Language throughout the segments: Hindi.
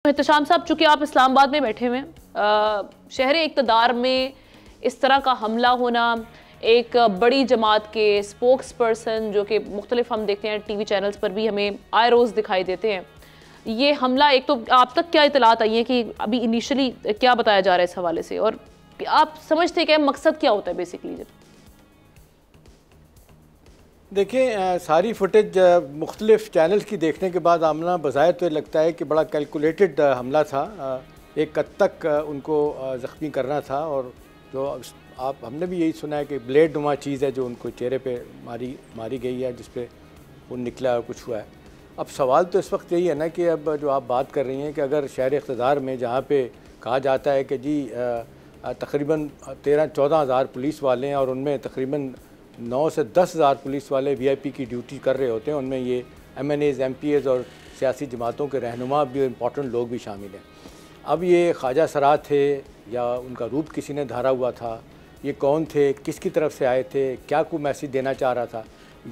एहतशाम साहब, चूंकि आप इस्लामाबाद में बैठे हुए हैं, शहर इक़्तिदार में इस तरह का हमला होना, एक बड़ी जमात के स्पोक्स पर्सन जो कि मुख्तलिफ हम देखते हैं टीवी चैनल्स पर भी हमें आए रोज़ दिखाई देते हैं, ये हमला, एक तो आप तक क्या इतलात आई है कि अभी इनिशियली क्या बताया जा रहा है इस हवाले से, और आप समझते हैं कि मकसद क्या होता है बेसिकली? देखिए, सारी फुटेज मुख्तलिफ चैनल्स की देखने के बाद आमना बज़ाहिर तो लगता है कि बड़ा कैलकुलेटेड हमला था। एक हद तक उनको ज़ख्मी करना था, और जो हमने भी यही सुना है कि ब्लेड नुमा चीज़ है जो उनको चेहरे पे मारी गई है, जिस पे खून निकला और कुछ हुआ है। अब सवाल तो इस वक्त यही है ना कि अब जो आप बात कर रही हैं कि अगर शहर इक़्तिदार में जहाँ पे कहा जाता है कि जी तकरीबन 13-14 हज़ार पुलिस वाले हैं और उनमें तकरीबन 9 से 10 हज़ार पुलिस वाले VIP की ड्यूटी कर रहे होते हैं, उनमें ये MNAs MPAs और सियासी जमातों के रहनुमा भी, इम्पोर्टेंट लोग भी शामिल हैं। अब ये ख्वाजा सरा थे या उनका रूप किसी ने धारा हुआ था, ये कौन थे, किसकी तरफ से आए थे, क्या कोई मैसेज देना चाह रहा था,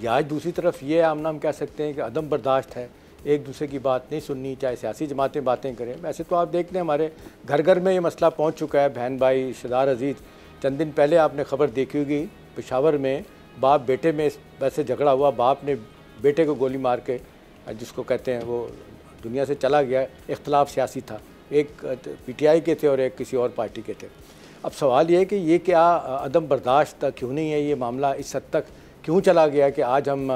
या दूसरी तरफ ये आमना हम कह सकते हैं कि अदम बर्दाश्त है, एक दूसरे की बात नहीं सुननी, चाहे सियासी जमातें बातें करें। वैसे तो आप देख लें हमारे घर घर में ये मसला पहुँच चुका है। बहन भाई शदार अजीज़, चंद दिन पहले आपने ख़बर देखी होगी, पेशावर में बाप बेटे में वैसे झगड़ा हुआ, बाप ने बेटे को गोली मार के, जिसको कहते हैं वो दुनिया से चला गया। इख्तलाफ सियासी था, एक PTI के थे और एक किसी और पार्टी के थे। अब सवाल ये है कि ये क्या अदम बर्दाश्त क्यों नहीं है, ये मामला इस हद तक क्यों चला गया कि आज हम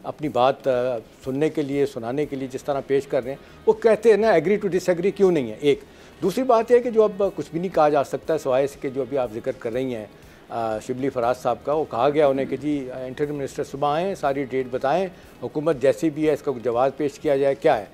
अपनी बात सुनने के लिए, सुनाने के लिए जिस तरह पेश कर रहे हैं, वो कहते हैं ना एग्री टू डिसएग्री क्यों नहीं है। एक दूसरी बात यह है कि जो अब कुछ भी नहीं कहा जा सकता, सिवाय इसके जो अभी आप जिक्र कर रही हैं शिबली फराज साहब का, वो कहा गया उन्हें कि जी इंटरिम मिनिस्टर सुबह आएँ, सारी डेट बताएं, हुकूमत जैसी भी है इसका जवाब पेश किया जाए। क्या है,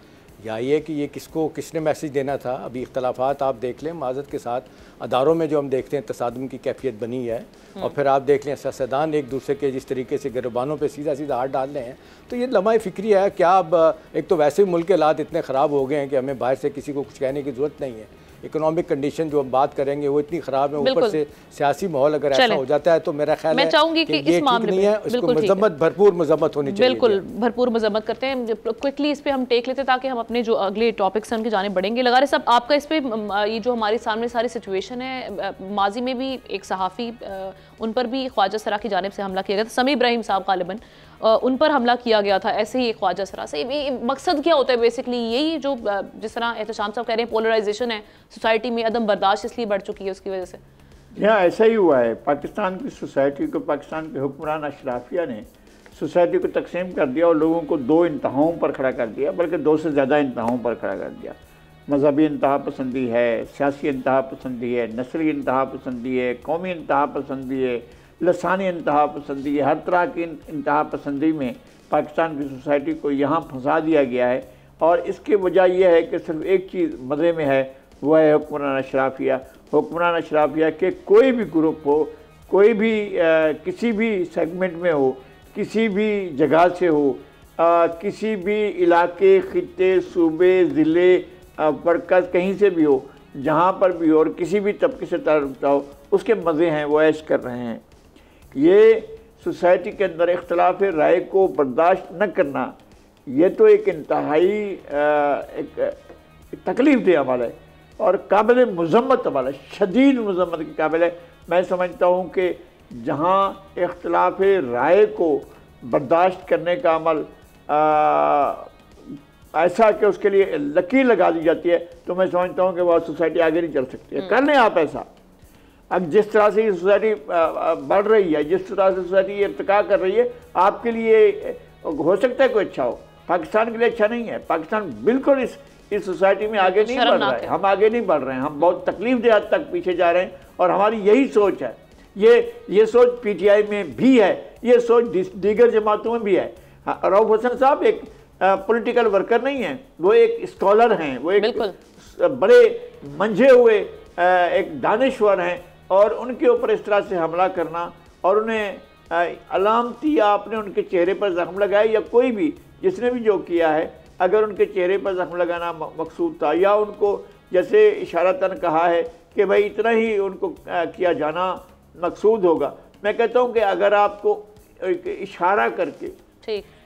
या ये कि ये किसने मैसेज देना था। अभी इख्तलाफात आप देख लें, माज़रत के साथ अदारों में जो हम देखते हैं तसादुम की कैफियत बनी है, और फिर आप देख लें सियासतदान एक दूसरे के जिस तरीके से गिरबानों पे सीधा सीधा हाथ डाल रहे हैं, तो ये लम्हा फ़िक्री है। क्या अब एक तो वैसे ही मुल्क के हालात इतने ख़राब हो गए हैं कि हमें बाहर से किसी को कुछ कहने की ज़रूरत नहीं है। इकोनॉमिक कंडीशन जो हम बात करेंगे वो इतनी ख़राब है, ऊपर से सियासी माहौल अगर ऐसा हो जाता है तो मेरा ख्याल मैं चाहूँगी कि इस मामले में इसको मजम्मत, भरपूर मजम्मत होनी चाहिए। बिल्कुल भरपूर मजम्मत करते हैं। क्विकली इस पे हम टेक लेते हैं ताकि हम अपने जो अगले टॉपिक्स हैं उनकी जाने बढ़ेंगे। लगारे साहब, आपका इस पे ये जो हमारे सामने सारी सिचुएशन है, माजी में भी एक सहाफ़ी, उन पर भी ख्वाजा सरा की जानिब से हमला किया गया था, समी इब्राहिम साहब गालिबन, उन पर हमला किया गया था, ऐसे ही ख्वाजा सरा से। मकसद क्या होता है बेसिकली? यही जो जिस तरह एहतशाम साहब कह रहे हैं, पोलराइजेशन है सोसाइटी में, अदम बर्दाश्त इसलिए बढ़ चुकी है उसकी वजह से। यहाँ ऐसा ही हुआ है। पाकिस्तान की सोसाइटी को पाकिस्तान के हुक्मरान अशराफिया ने सोसाइटी को तकसीम कर दिया और लोगों को दो इंतहाओं पर खड़ा कर दिया, बल्कि दो से ज़्यादा इंतहाओं पर खड़ा कर दिया। मजहबी इंतहा पसंदी है, सियासी इंतहा पसंदी है, नस्ली इंतहा पसंदी है, कौमी इंतहा पसंदी है, लसानी इंतहा पसंदी है। हर तरह की इंतहा पसंदी में पाकिस्तान की सोसाइटी को यहाँ फंसा दिया गया है, और इसकी वजह यह है कि सिर्फ एक चीज़ मज़े में है, वह है हुक्मरान अशराफिया। हुक्मरान अशराफिया के कोई भी ग्रुप हो, कोई भी किसी भी सेगमेंट में हो, किसी भी जगह से हो, किसी भी इलाके, खित्ते, सूबे, ज़िले, मरकज़, कहीं से भी हो, जहाँ पर भी हो और किसी भी तबके से ताल्लुक़ हो, उसके मज़े हैं, वो ऐश कर रहे हैं। ये सोसाइटी के अंदर इख्तलाफ राय को बर्दाश्त न करना, ये तो एक इंतहाई एक तकलीफ़ दे अमल है और काबिल मज़म्मत अमल है, शदीद मज़म्मत के काबिल है। मैं समझता हूँ कि जहाँ इख्तलाफ राय को बर्दाश्त करने का अमल ऐसा कि उसके लिए लकीर लगा दी जाती है, तो मैं समझता हूँ कि वह सोसाइटी आगे नहीं चल सकती है। कर लें आप ऐसा। अब जिस तरह से ये सोसाइटी बढ़ रही है, जिस तरह से सोसाइटी इर्तिका कर रही है, आपके लिए हो सकता है कोई अच्छा हो, पाकिस्तान के लिए अच्छा नहीं है। पाकिस्तान बिल्कुल इस सोसाइटी में आगे नहीं बढ़ रहा है। हम आगे नहीं बढ़ रहे हैं, हम बहुत तकलीफ दे हद तक पीछे जा रहे हैं, और हमारी यही सोच है। ये सोच PTI में भी है, ये सोच दीगर जमातों में भी है। रऊफ हसन साहब एक पॉलिटिकल वर्कर नहीं है, वो एक स्कॉलर हैं, वो एक बड़े मंझे हुए एक दानिश्वर हैं, और उनके ऊपर इस तरह से हमला करना और उन्हें अलामती आपने उनके चेहरे पर ज़ख्म लगाया, या कोई भी जिसने भी जो किया है, अगर उनके चेहरे पर ज़ख्म लगाना मकसूद था, या उनको जैसे इशारतन कहा है कि भाई इतना ही उनको किया जाना मकसूद होगा, मैं कहता हूँ कि अगर आपको इशारा करके,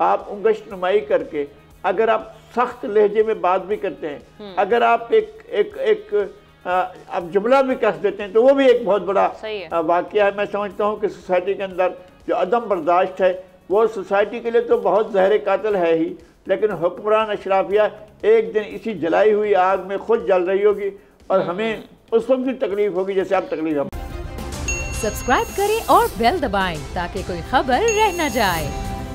आप उंगश नुमाई करके, अगर आप सख्त लहजे में बात भी करते हैं। अगर आप आप जुमला भी कस देते हैं तो वो भी एक बहुत बड़ा वाक़या है। मैं समझता हूँ कि सोसाइटी के अंदर जो अदम बर्दाश्त है वो सोसाइटी के लिए तो बहुत ज़हर कातिल है ही, लेकिन हुक्मरान अशराफिया एक दिन इसी जलाई हुई आग में खुद जल रही होगी और हमें उस वक्त भी तकलीफ होगी जैसे अब तकलीफ हम। सब्सक्राइब करें और बेल दबाएं ताकि कोई खबर रह न जाए।